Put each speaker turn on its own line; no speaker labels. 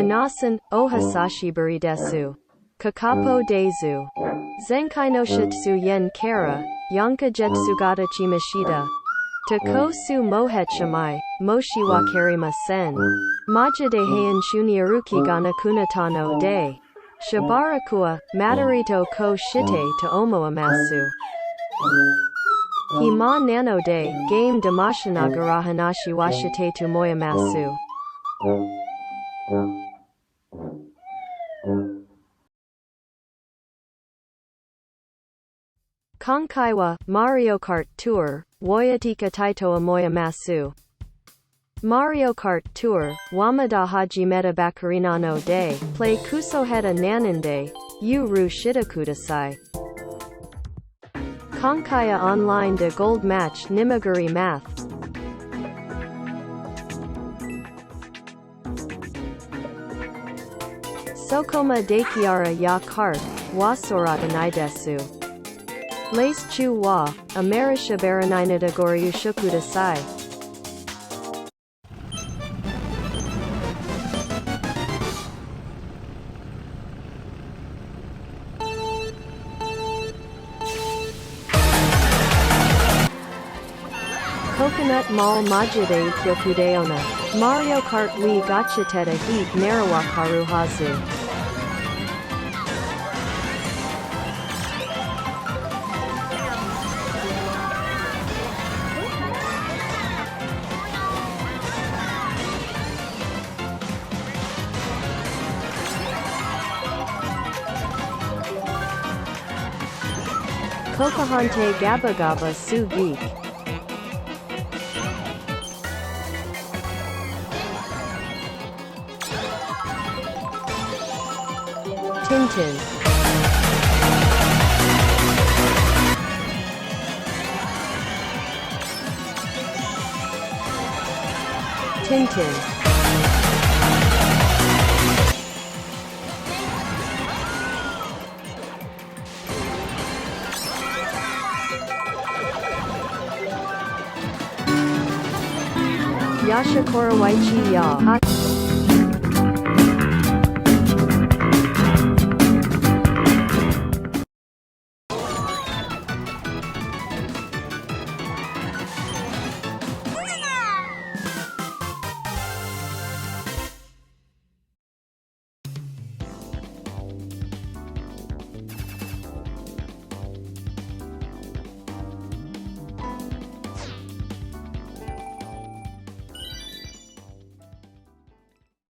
Minasan, o hasashiburi desu. Kakapo desu. Zenkai no shitsu yen kara, yanka jetsugata chimashita. Tako su mohet shamai, moshi wa karimasen. Maja de heian shuniaruki gana kunatano de. Shibarakua, madarito ko shite to omo amasu. Hima nano de, game damashinagara hanashi wa shite to moyamasu. Konkai wa Mario Kart Tour, woyatika taito amoya masu. Mario Kart Tour, wamada hajimeta bakarina no de, play kusoheta nanande, yu ru shita kudasai. Konkaya online de gold match nimaguri math. Sokoma dekiara ya kart, wa sorata naidesu. Lace chu wa, amerisha baranina goryu shukudasai. Coconut Mall Majide Kyokudeona. Mario Kart Wii Gachiteta Heat Narawakaru Hazu. Kokahante Gaba Gaba Su Geek. Tintin. Tintin. Yashikora Waichi Ya.